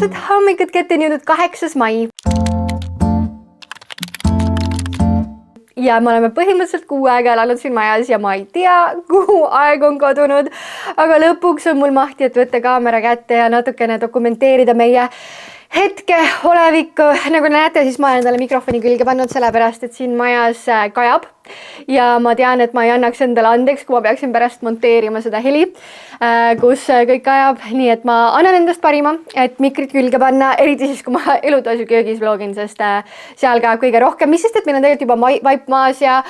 ilusat hommikut kätte jõudnud 8. mai. Ja me oleme põhimõtteliselt 6 aega elanud siin majas ja ma ei tea, kuhu aeg on kadunud. Aga lõpuks on mul mahti, et võtta kaamera kätte ja natukene dokumenteerida meie hetke olevikku. Nagu näete, siis ma olen talle mikrofoni külge pannud sellepärast, et siin majas kajab. Ja ma tean, et ma ei annaks endale andeks, kui ma peaksin pärast monteerima seda heli, kus kõik kajab. Nii et ma annan endast parima, et mikrit külge panna, eriti siis, kui ma elutoasu köögis vlogin, sest seal käib kõige rohkem. Mis sest, et meil on tegelikult juba vaip maas ja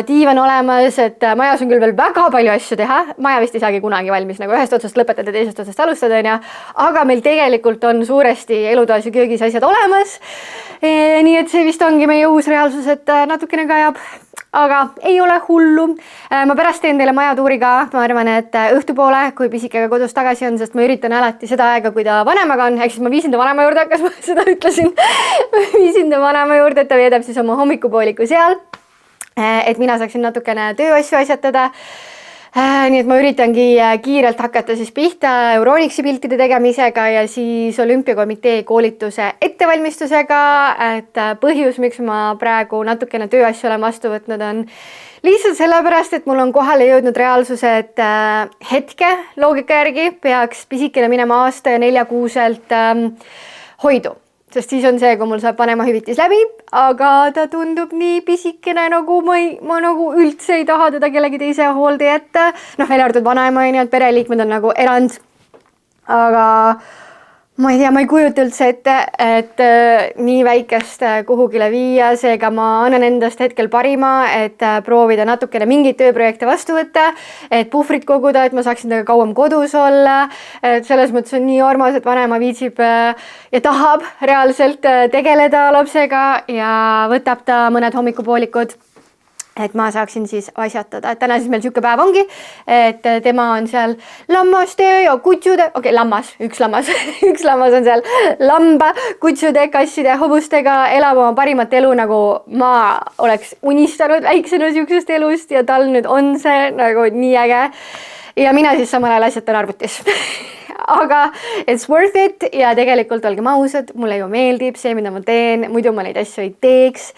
diivan olemas, et majas on küll veel väga palju asju teha. Maja vist ei saagi kunagi valmis, nagu ühest otsast lõpetada, teisest otsast alustada. Aga meil tegelikult on suuresti elutoasu köögis asjad olemas. Nii et see vist ongi meie uus reaalsus, et natukene kajab. Aga ei ole hullu. Ma pärast teen teile majatuuri ka. Ma arvan, et õhtupoole, kui pisikega kodus tagasi on, sest ma üritan alati seda aega, kui ta vanemaga on. Ehk siis ma viisin ta vanema juurde, kas ma seda ütlesin. Ma viisin ta vanema juurde, et ta veedab siis oma hommikupooliku seal. Et mina saaksin natukene tööasju asjatada. Nii et ma üritangi kiirelt hakata siis pihta Euronixi piltide tegemisega ja siis olümpiakomitee koolituse ettevalmistusega. Et põhjus, miks ma praegu natukene tööasju olen vastu võtnud, on lihtsalt sellepärast, et mul on kohale jõudnud reaalsuse, et hetke loogika järgi peaks pisikene minema aasta ja 4 kuuselt hoidu. Sest siis on see, kui mul saab vanemahüvitis läbi, aga ta tundub nii pisikene, nagu ma nagu üldse ei taha teda kellegi teise hoolde jätta. Välja arvatud vanaema ja need pereliikmed on nagu erand. Aga ma ei tea, ma ei kujuta üldse ette, et nii väikest kuhugile viia, seega ma annan endast hetkel parima, et proovida natukene mingeid tööprojekte vastu võtta, et puhvrit koguda, et ma saaksin temaga kauem kodus olla. Et selles mõttes on nii armas, et vanema viitsib ja tahab reaalselt tegeleda lapsega ja võtab ta mõned hommikupoolikud. Et ma saaksin siis asjatada. Et täna siis meil siuke päev ongi, et tema on seal lammaste ja kutsude, lammas, üks lammas on seal lamba, kutsude, kasside, hobustega, elab oma parimat elu, nagu ma oleks unistanud väiksena siuksest elust ja tal nüüd on see nagu nii äge. Ja mina siis samal ajal asjatan arvutis. Aga it's worth it ja tegelikult olgem ausad, mulle ju meeldib see, mida ma teen, muidu ma neid asju ei teeks.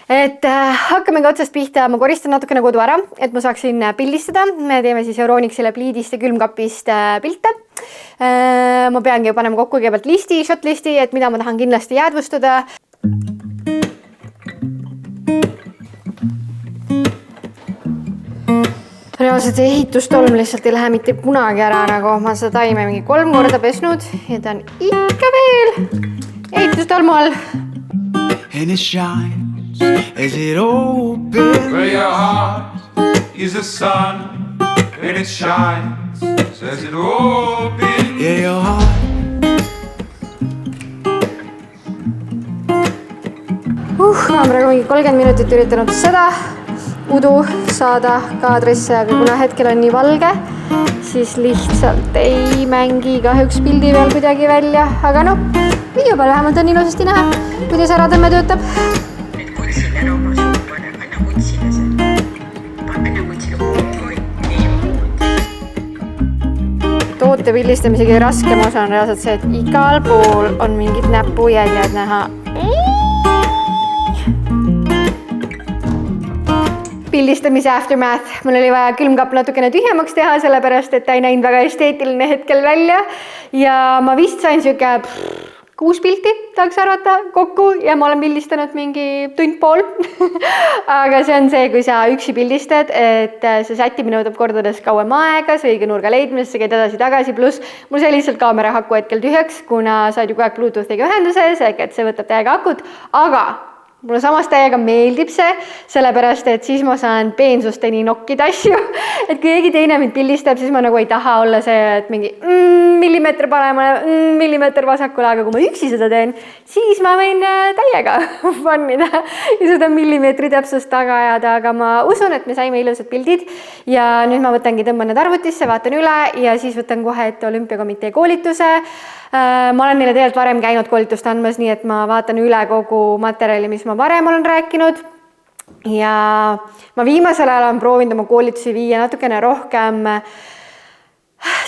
Et hakkamegi otsast pihta, ma koristan natukene kodu ära, et ma saaksin pildistada. Me teeme siis Euronixile pliidist ja külmkapist pilte. Ma peangi panema kokku kõigepealt listi, shotlisti, et mida ma tahan kindlasti jäädvustada. Reaalselt ehitustolm lihtsalt ei lähe mitte kunagi ära, nagu ma seda taime mingi 3 korda pesnud ja ta on ikka veel ehitustolmu all. And it shines as it opens. Where your heart is the sun, and it shines as it opens. Yeah, your heart. Ma olen praegu mingi 30 minutit üritanud seda udu saada kaadrisse, aga kuna hetkel on nii valge, siis lihtsalt ei mängi kahjuks pildi veel kuidagi välja. Aga video peal vähemalt on ilusasti näha, kuidas ära tõmme töötab. Nüüd kutsile oma suhu pane, anna kutsile see. Anna kutsile Toote pildistamise kõige raskem osa on reaalselt see, et igal pool on mingid näpujäljed näha. Pildistamise aftermath. Mul oli vaja külmkapp natukene tühjemaks teha, sellepärast, et ta ei näinud väga esteetiline hetkel välja. Ja ma vist sain siuke 6 pilti, tahaks arvata, kokku ja ma olen pildistanud mingi tund pool. Aga see on see, kui sa üksi pildistad, et see sättimine võtab kordades kauem aega, see õige nurga leidmist, sa käid edasi-tagasi, pluss mul sai lihtsalt kaamera haku hetkel tühjaks, kuna saad ju kogu aeg Bluetoothiga ühenduses, et see võtab täiega akut, aga mulle samas täiega meeldib see, sellepärast, et siis ma saan peensusteni nokkida asju. Et kui keegi teine mind pildistab, siis ma nagu ei taha olla see, et mingi millimeeter paremale, millimeeter vasakule, aga kui ma üksi seda teen, siis ma võin täiega fannida ja seda millimeetri täpsust taga ajada, aga ma usun, et me saime ilusad pildid ja nüüd ma tõmban need arvutisse, vaatan üle ja siis võtan kohe ette olümpiakomitee koolituse. Ma olen neile tegelikult varem käinud koolitust andmas, nii et ma vaatan üle kogu materjali, mis ma varem olen rääkinud. Ja ma viimasel ajal olen proovinud oma koolitusi viia natukene rohkem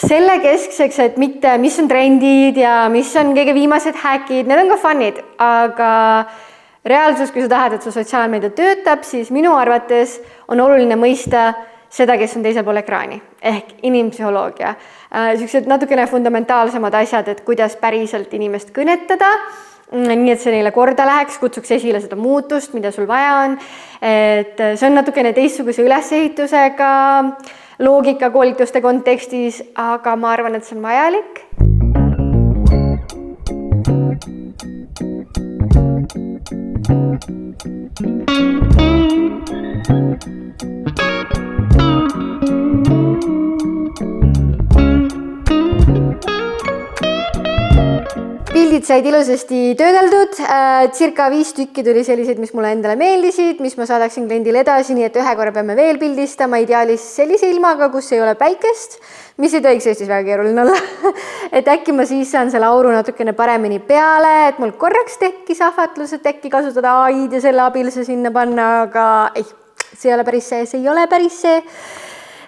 selle keskseks, et mitte mis on trendid ja mis on kõige viimased häkid, need on ka fun'id, aga reaalsus, kui sa tahad, et su sotsiaalmeedia töötab, siis minu arvates on oluline mõista seda, kes on teisel pool ekraani ehk inimpsühholoogia. Sellised natukene fundamentaalsemad asjad, et kuidas päriselt inimest kõnetada, nii et see neile korda läheks, kutsuks esile seda muutust, mida sul vaja on. Et see on natukene teistsuguse ülesehitusega loogika koolituste kontekstis, aga ma arvan, et see on vajalik. Pildid said ilusasti töödeldud, circa 5 tükki tuli selliseid, mis mulle endale meeldisid, mis ma saadaksin kliendile edasi, nii et ühe korra peame veel pildistama, ideaalis sellise ilmaga, kus ei ole päikest, mis ei tohiks Eestis väga keeruline olla. Et äkki ma siis saan selle auru natukene paremini peale, et mul korraks tekkis ahvatlus, et äkki kasutada AI-d ja selle abil see sinna panna, aga ei, see ei ole päris see.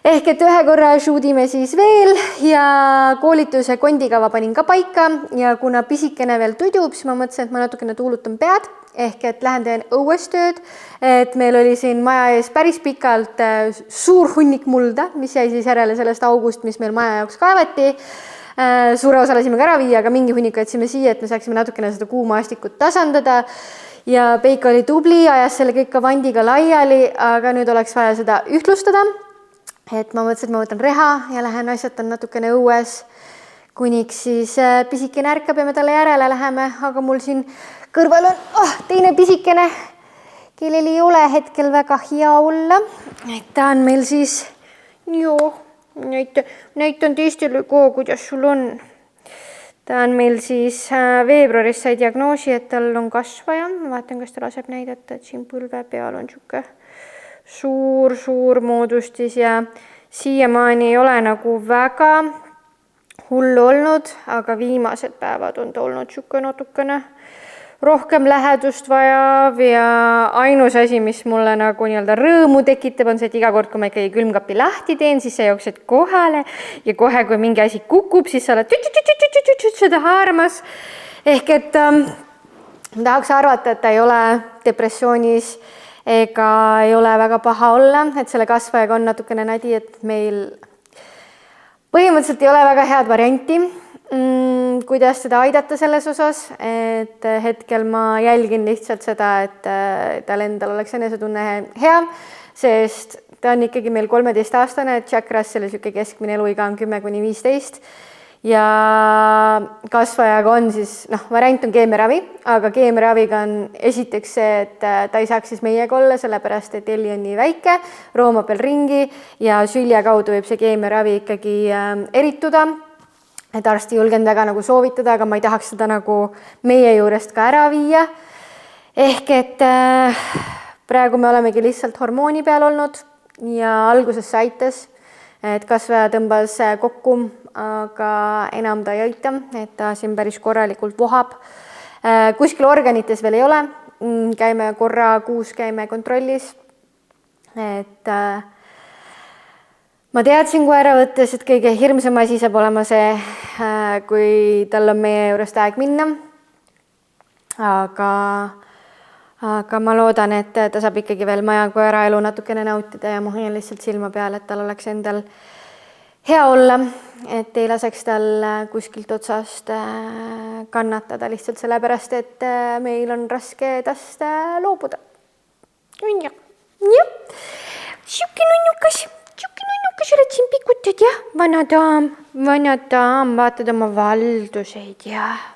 Ehk et ühe korra shootime siis veel ja koolituse kondikava panin ka paika ja kuna pisikene veel tudub, siis ma mõtlesin, et ma natukene tuulutan pead, ehk et lähen teen õues tööd, et meil oli siin maja ees päris pikalt suur hunnik mulda, mis jäi siis järele sellest august, mis meil maja jaoks kaevati. Suure osa lasime ka ära viia, aga mingi hunniku jätsime siia, et me saaksime natukene seda kuumaastikut tasandada ja Peika oli tubli, ajas selle kõik ka vandiga laiali, aga nüüd oleks vaja seda ühtlustada. Et ma mõtlesin, et ma võtan reha ja lähen asjatan natukene õues, kuniks siis pisikene ärkab ja me talle järele läheme, aga mul siin kõrval on teine pisikene, kellel ei ole hetkel väga hea olla. Et ta on meil siis, näitan teistele ka, kuidas sul on. Ta on meil siis veebruaris sai diagnoosi, et tal on kasvaja. Ma vaatan, kas ta laseb näidata, et siin põlve peal on siuke suur moodustis ja siiamaani ei ole nagu väga hullu olnud, aga viimased päevad on ta olnud siuke natukene rohkem lähedust vajav ja ainus asi, mis mulle nagu nii-öelda rõõmu tekitab, on see, et iga kord, kui ma ikkagi külmkapi lahti teen, siis sa jooksed kohale ja kohe, kui mingi asi kukub, siis sa oled seda haarmas. Ehk et tahaks arvata, et ta ei ole depressioonis ega ei ole väga paha olla, et selle kasvajaga on natukene nädi, et meil põhimõtteliselt ei ole väga head varianti, kuidas teda aidata selles osas, et hetkel ma jälgin lihtsalt seda, et tal endal oleks enesetunne hea, sest ta on ikkagi meil 13-aastane, Jack Russell siuke keskmine eluiga on 10–15 ja kasvajaga on siis, variant on keemiaravi, aga keemiaraviga on esiteks see, et ta ei saaks siis meiega olla, sellepärast et Elli on nii väike, roomab veel ringi ja sülje kaudu võib see keemiaravi ikkagi erituda. Et arsti julgen väga nagu soovitada, aga ma ei tahaks seda nagu meie juurest ka ära viia. Ehk et praegu me olemegi lihtsalt hormooni peal olnud ja alguses see aitas, et kasvaja tõmbas kokku, aga enam ta ei aita, et ta siin päris korralikult vohab. Kuskil organites veel ei ole, käime korra kuus käime kontrollis, et ma teadsin koera võttes, et kõige hirmsam asi saab olema see, kui tal on meie juurest aeg minna, aga ma loodan, et ta saab ikkagi veel maja koera elu natukene nautida ja ma hoian lihtsalt silma peal, et tal oleks endal hea olla, et ei laseks tal kuskilt otsast kannatada lihtsalt sellepärast, et meil on raske tast loobuda. Jah, siuke nunnukas, oled siin pikutad, jah? Vana daam, vaatad oma valduseid, jah.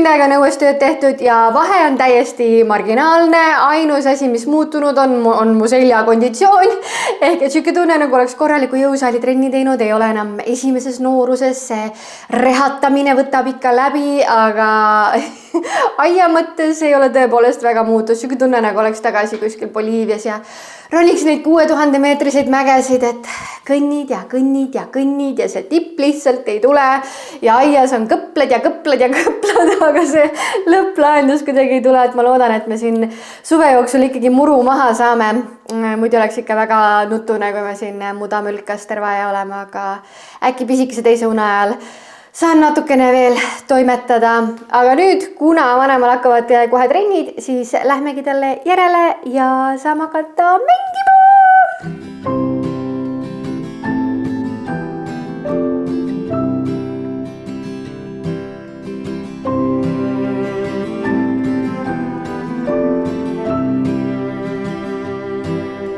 tund aega on õues tööd tehtud ja vahe on täiesti marginaalne. Ainus asi, mis muutunud on mu selja konditsioon. Ehk et siuke tunne, nagu oleks korraliku jõusaali trenni teinud, ei ole enam esimeses nooruses. See rehatamine võtab ikka läbi, aga aia mõttes ei ole tõepoolest väga muutus. Siuke tunne, nagu oleks tagasi kuskil Boliivias ja roniks neid 6000 meetriseid mägesid, et kõnnid ja kõnnid ja kõnnid ja see tipp lihtsalt ei tule ja aias on kõpled ja kõpled ja kõpled, aga see lõpplahendus kuidagi ei tule, et ma loodan, et me siin suve jooksul ikkagi muru maha saame. Muidu oleks ikka väga nutune, kui me siin mudamülkas terve aja oleme, aga äkki pisikese teise une ajal saan natukene veel toimetada, aga nüüd, kuna vanemal hakkavad kohe trennid, siis lähmegi talle järele ja saame hakata mängima.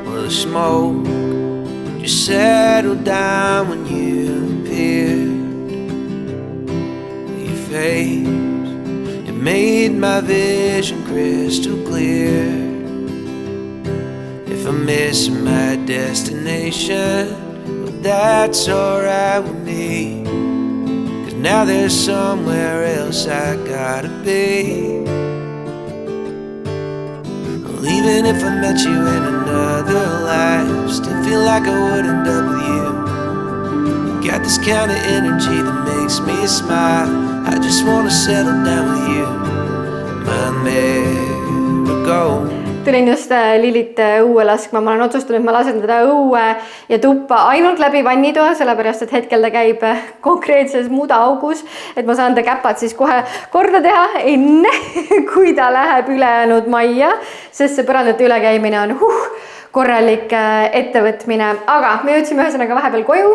Well, the smoke just settled down when you appeared. It made my vision crystal clear. If I'm missing my destination, well, that's alright with me, 'cause now there's somewhere else I gotta be. Well, even if I met you in another life, still feel like I wouldn't double you. You got this kind of energy that makes me smile. I just wanna settle down with you, my miracle. Tulin just Lilit õue laskma, ma olen otsustanud, et ma lasen teda õue ja tuppa ainult läbi vannitoa, sellepärast et hetkel ta käib konkreetses mudaaugus, et ma saan ta käpad siis kohe korda teha enne, kui ta läheb ülejäänud majja, sest see põrandate ülekäimine on korralik ettevõtmine, aga me jõudsime ühesõnaga vahepeal koju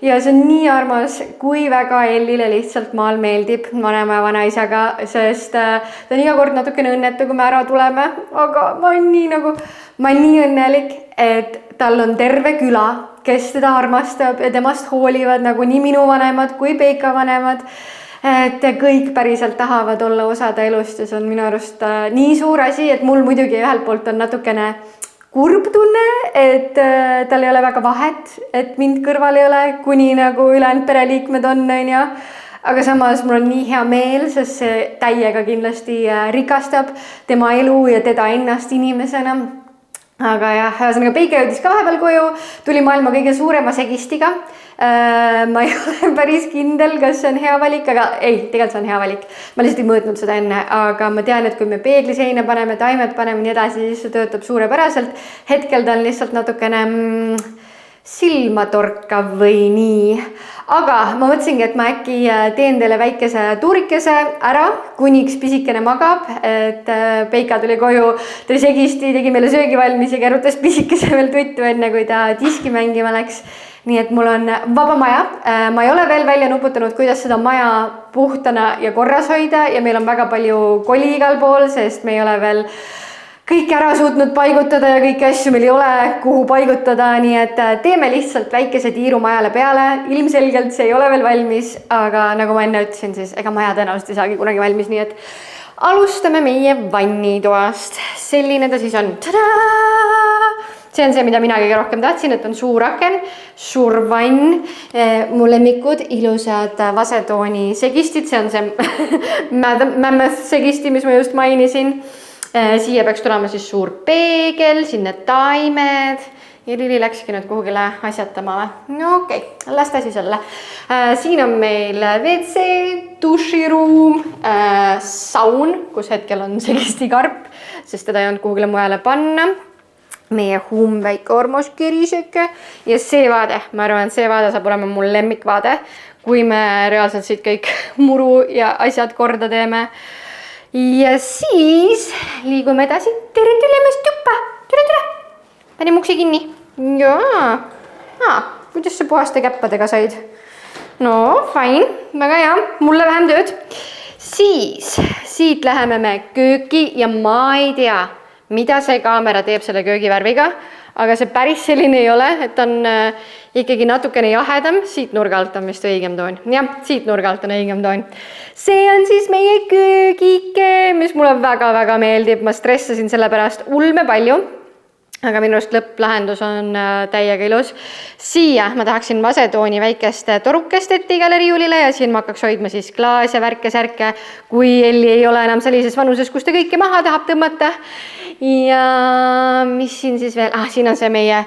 ja see on nii armas, kui väga Ellile lihtsalt maal meeldib vanema ja vanaisaga, sest ta on iga kord natukene õnnetu, kui me ära tuleme, aga ma olen nii õnnelik, et tal on terve küla, kes teda armastab ja temast hoolivad nagu nii minu vanemad kui Peika vanemad. Et kõik päriselt tahavad olla osa ta elust ja see on minu arust nii suur asi, et mul muidugi ühelt poolt on natukene kurb tunne, et tal ei ole väga vahet, et mind kõrval ei ole, kuni nagu ülejäänud pereliikmed on ja. Aga samas mul on nii hea meel, sest see täiega kindlasti rikastab tema elu ja teda ennast inimesena. Aga jah, ühesõnaga Peika jõudis ka vahepeal koju, tuli maailma kõige suurema segistiga. Ma ei ole päris kindel, kas see on hea valik, aga ei, tegelikult see on hea valik. Ma lihtsalt ei mõõtnud seda enne, aga ma tean, et kui me peegliseina paneme, taimed paneme nii edasi, siis see töötab suurepäraselt. Hetkel ta on lihtsalt natukene silmatorkav või nii. Aga ma mõtlesingi, et ma äkki teen teile väikese tuurikese ära, kuniks pisikene magab, et Peika tuli koju, tuli segisti, tegi meile söögi valmis ja kärutas pisikese veel tuttu enne, kui ta diski mängima läks. Nii et mul on vaba maja. Ma ei ole veel välja nuputanud, kuidas seda maja puhtana ja korras hoida ja meil on väga palju koli igal pool, sest me ei ole veel kõik ära suutnud paigutada ja kõiki asju meil ei ole, kuhu paigutada, nii et teeme lihtsalt väikese tiiru majale peale. Ilmselgelt see ei ole veel valmis, aga nagu ma enne ütlesin, siis ega maja tõenäoliselt ei saagi kunagi valmis, nii et alustame meie vannitoast. Selline ta siis on. Tadaa! See on see, mida mina kõige rohkem tahtsin, et on suur aken, suur vann, mu lemmikud, ilusad vasetooni segistid, see on see Mammoth segisti, mis ma just mainisin. Siia peaks tulema siis suur peegel, sinna taimed ja Lili läkski nüüd kuhugile asjatama või? No okei, las ta siis olla. Siin on meil WC, duširuum, saun, kus hetkel on segisti karp, sest teda ei olnud kuhugile mujale panna. Meie väike armas keriseke ja see vaade, ma arvan, see vaade saab olema mul lemmikvaade, kui me reaalselt siit kõik muru ja asjad korda teeme. Ja siis liigume edasi. Tere tulemast tuppa. Tule. Pane muksi kinni. Jaa. Kuidas sa puhaste käppadega said? No, fine. Väga hea. Mulle vähem tööd. Siis siit läheme me kööki ja ma ei tea, mida see kaamera teeb selle köögivärviga, aga see päris selline ei ole, et on ikkagi natukene jahedam, siit nurga alt on vist õigem toon. Jah, siit nurga alt on õigem toon. See on siis meie köögike, mis mulle väga-väga meeldib, ma stressasin selle pärast ulme palju. Aga minu arust lõpplahendus on täiega ilus. Siia ma tahaksin vasetooni väikest torukest ette igale riiulile ja siin ma hakkaks hoidma siis klaase, värke, särke, kui Elli ei ole enam sellises vanuses, kus ta kõike maha tahab tõmmata. Ja mis siin siis veel? Siin on see meie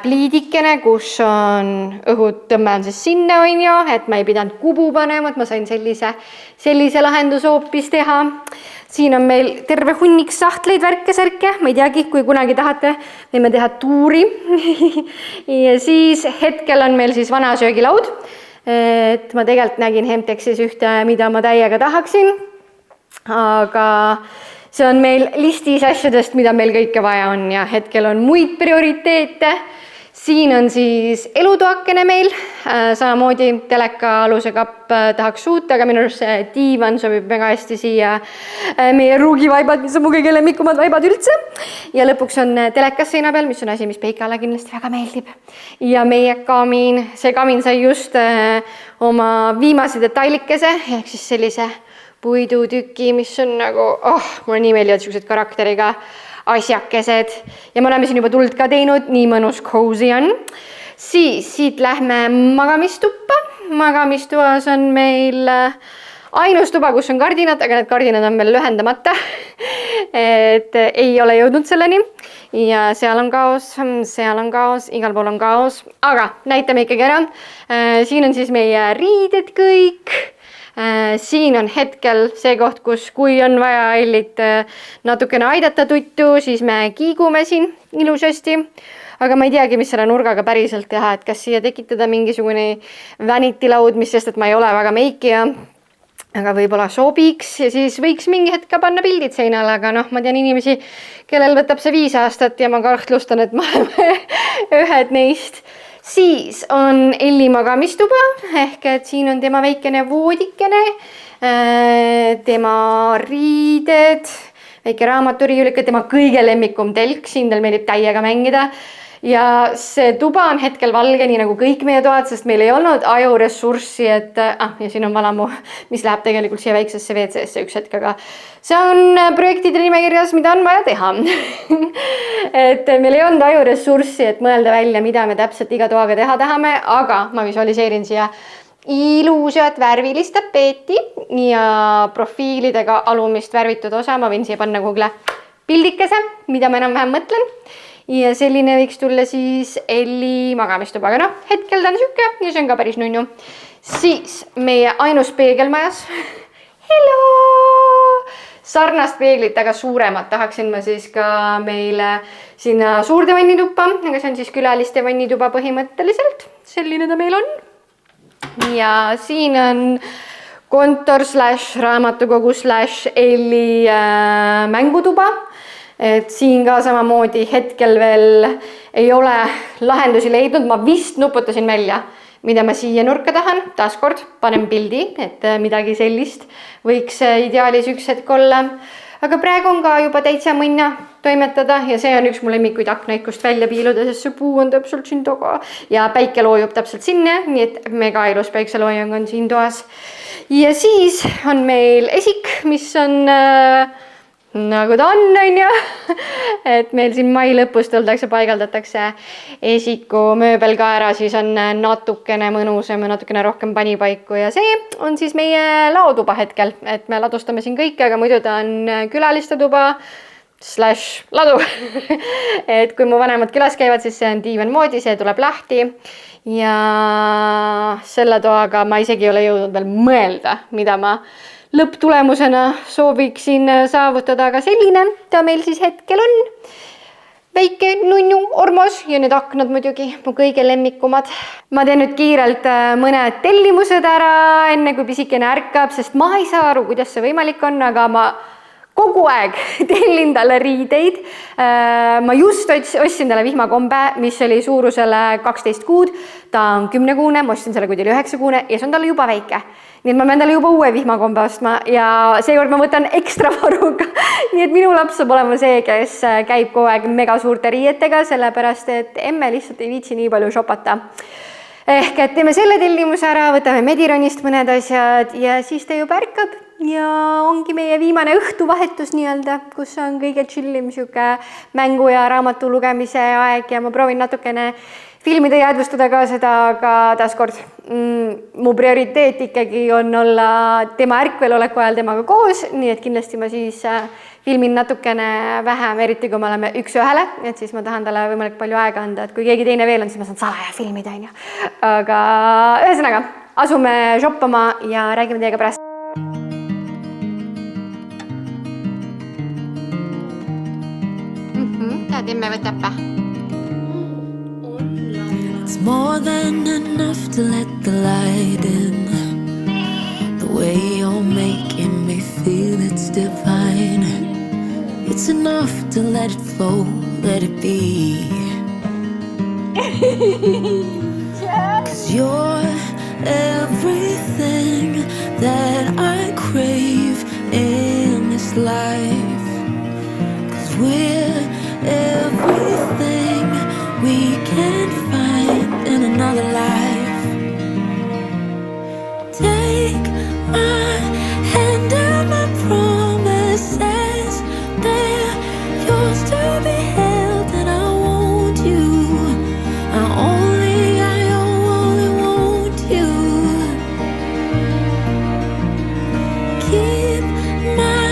pliidikene, kus on õhutõmme on siis sinna, on ju, et ma ei pidanud kubu panema, et ma sain sellise lahenduse hoopis teha. Siin on meil terve hunnik sahtleid, värke, särke. Ma ei teagi, kui kunagi tahate, võime teha tuuri. Ja siis hetkel on meil siis vana söögilaud. Et ma tegelikult nägin Hemtexis ühte, mida ma täiega tahaksin. Aga see on meil listis asjadest, mida meil kõike vaja on. Ja hetkel on muid prioriteete. Siin on siis elutoakene meil, samamoodi teleka aluse kapp tahaks suuta, aga minu arust see diivan sobib väga hästi siia meie ruugivaibad, mis on mu kõige lemmikumad vaibad üldse. Ja lõpuks on telekas seina peal, mis on asi, mis Peikale kindlasti väga meeldib. Ja meie kamin, see kamin sai just oma viimase detailikese, ehk siis sellise puidutüki, mis on nagu, mulle nii meeldivad sellised karakteriga asjakesed ja me oleme siin juba tuld ka teinud, nii mõnus cozy on. Siis siit lähme magamistuppa. Magamistuas on meil ainus tuba, kus on kardinad, aga need kardinad on veel lühendamata. Et ei ole jõudnud selleni. Ja seal on kaos, igal pool on kaos. Aga näitame ikkagi ära. Siin on siis meie riided kõik. Siin on hetkel see koht, kus kui on vaja Ellit natukene aidata tuttu, siis me kiigume siin ilusasti. Aga ma ei teagi, mis selle nurgaga päriselt teha, et kas siia tekitada mingisugune vanity laud, mis sest, et ma ei ole väga meikija. Aga võib-olla sobiks ja siis võiks mingi hetk ka panna pildid seinale, aga ma tean inimesi, kellel võtab see 5 aastat ja ma kahtlustan, et ma olen ühed neist. Siis on Elli magamistuba, ehk et siin on tema väikene voodikene, tema riided, väike raamaturiiulike, tema kõige lemmikum telk, siin tal meeldib täiega mängida. Ja see tuba on hetkel valge, nii nagu kõik meie toad, sest meil ei olnud ajuressurssi, et ja siin on valamu, mis läheb tegelikult siia väiksesse WC-sse üks hetk, aga see on projektide nimekirjas, mida on vaja teha. Et meil ei olnud ajuressurssi, et mõelda välja, mida me täpselt iga toaga teha tahame, aga ma visualiseerin siia ilusat värvilist tapeeti ja profiilidega alumist värvitud osa. Ma võin siia panna kuhugi pildikese, mida ma enam-vähem mõtlen. Ja selline võiks tulla siis Elli magamistuba, aga hetkel ta on siuke ja see on ka päris nunnu. Siis meie ainus peegelmajas. Hello! Sarnast peeglit, aga suuremat tahaksin ma siis ka meile sinna suurde vannituppa, aga see on siis külaliste vannituba põhimõtteliselt. Selline ta meil on. Ja siin on kontor / raamatukogu / Elli mängutuba. Et siin ka samamoodi hetkel veel ei ole lahendusi leidnud. Ma vist nuputasin välja, mida ma siia nurka tahan. Taaskord panen pildi, et midagi sellist võiks ideaalis üks hetk olla. Aga praegu on ka juba täitsa mõnna toimetada ja see on üks mu lemmikuid aknaikust välja piiluda, sest see puu on täpselt siin taga. Ja päike loojub täpselt sinna, nii et mega ilus päikseloojang on siin toas. Ja siis on meil esik, mis on nagu ta on ju. Et meil siin mai lõpus tuldakse, paigaldatakse esiku mööbel ka ära, siis on natukene mõnusam ja natukene rohkem panipaiku ja see on siis meie laotuba hetkel, et me ladustame siin kõike, aga muidu ta on külaliste tuba / ladu. Et kui mu vanemad külas käivad, siis see on diivan moodi, see tuleb lahti ja selle toaga ma isegi ei ole jõudnud veel mõelda, mida ma lõpptulemusena sooviksin saavutada, aga selline ta meil siis hetkel on. Väike nunnu ormos ja need aknad muidugi mu kõige lemmikumad. Ma teen nüüd kiirelt mõned tellimused ära, enne kui pisikene ärkab, sest ma ei saa aru, kuidas see võimalik on, aga ma kogu aeg tellin talle riideid. Ma just ostsin talle vihmakombe, mis oli suurusele 12 kuud. Ta on 10-kuune, ma ostsin selle, kui ta oli 9-kuune ja see on talle juba väike. nii et ma pean talle juba uue vihmakombe ostma ja seekord ma võtan ekstra varuga. Nii et minu laps saab olema see, kes käib kogu aeg mega suurte riietega, sellepärast et emme lihtsalt ei viitsi nii palju shopata. Ehk et teeme selle tellimuse ära, võtame Medironist mõned asjad ja siis ta juba ärkab ja ongi meie viimane õhtuvahetus nii-öelda, kus on kõige chillim siuke mängu ja raamatu lugemise aeg ja ma proovin natukene filmida ja jäädvustada ka seda, aga taaskord mu prioriteet ikkagi on olla tema ärkveloleku ajal temaga koos, nii et kindlasti ma siis filmin natukene vähem, eriti kui me oleme üks ühele, et siis ma tahan talle võimalik palju aega anda, et kui keegi teine veel on, siis ma saan salaja filmida, on ju. Aga ühesõnaga, asume shoppama ja räägime teiega pärast. Tahad emme võtab pa? It's more than enough to let the light in. The way you're making me feel it's divine. It's enough to let it flow, let it be. 'Cause you're everything that I crave in this life. 'Cause we're everything we can find in another life. Take my hand and my promises, they're yours to be held, and I want you. I only want you. Keep my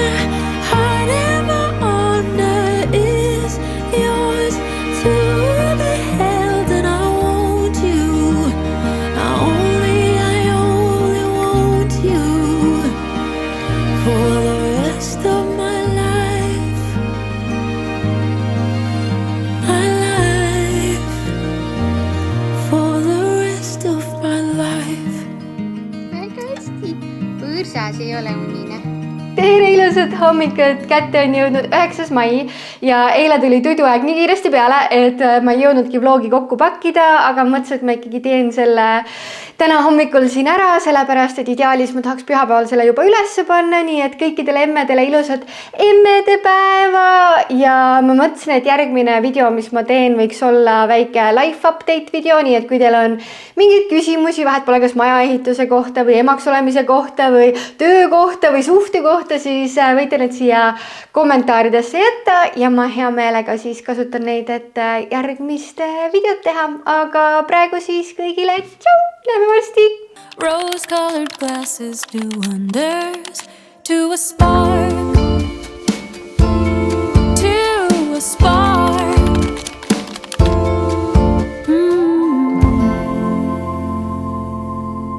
heart and my honor is yours to be held, and I want you. I only want you for the rest of my life. My life. For the rest of my life. Väga hästi. Võõrsas ei ole unine. Tere ilusat hommikut, kätte on jõudnud 9. mai ja eile tuli toiduaeg nii kiiresti peale, et ma ei jõudnudki vlogi kokku pakkida, aga mõtlesin, et ma ikkagi teen selle täna hommikul siin ära, sellepärast, et ideaalis ma tahaks pühapäeval selle juba üles panna, nii et kõikidele emmedele ilusat emmedepäeva ja ma mõtlesin, et järgmine video, mis ma teen, võiks olla väike life update video, nii et kui teil on mingeid küsimusi, vahet pole kas majaehituse kohta või emaks olemise kohta või töö kohta või suhte kohta, siis võite need siia kommentaaridesse jätta ja ma hea meelega siis kasutan neid, et järgmist videot teha, aga praegu siis kõigile tšau, näeme varsti! Rose-colored glasses do wonders to a spark.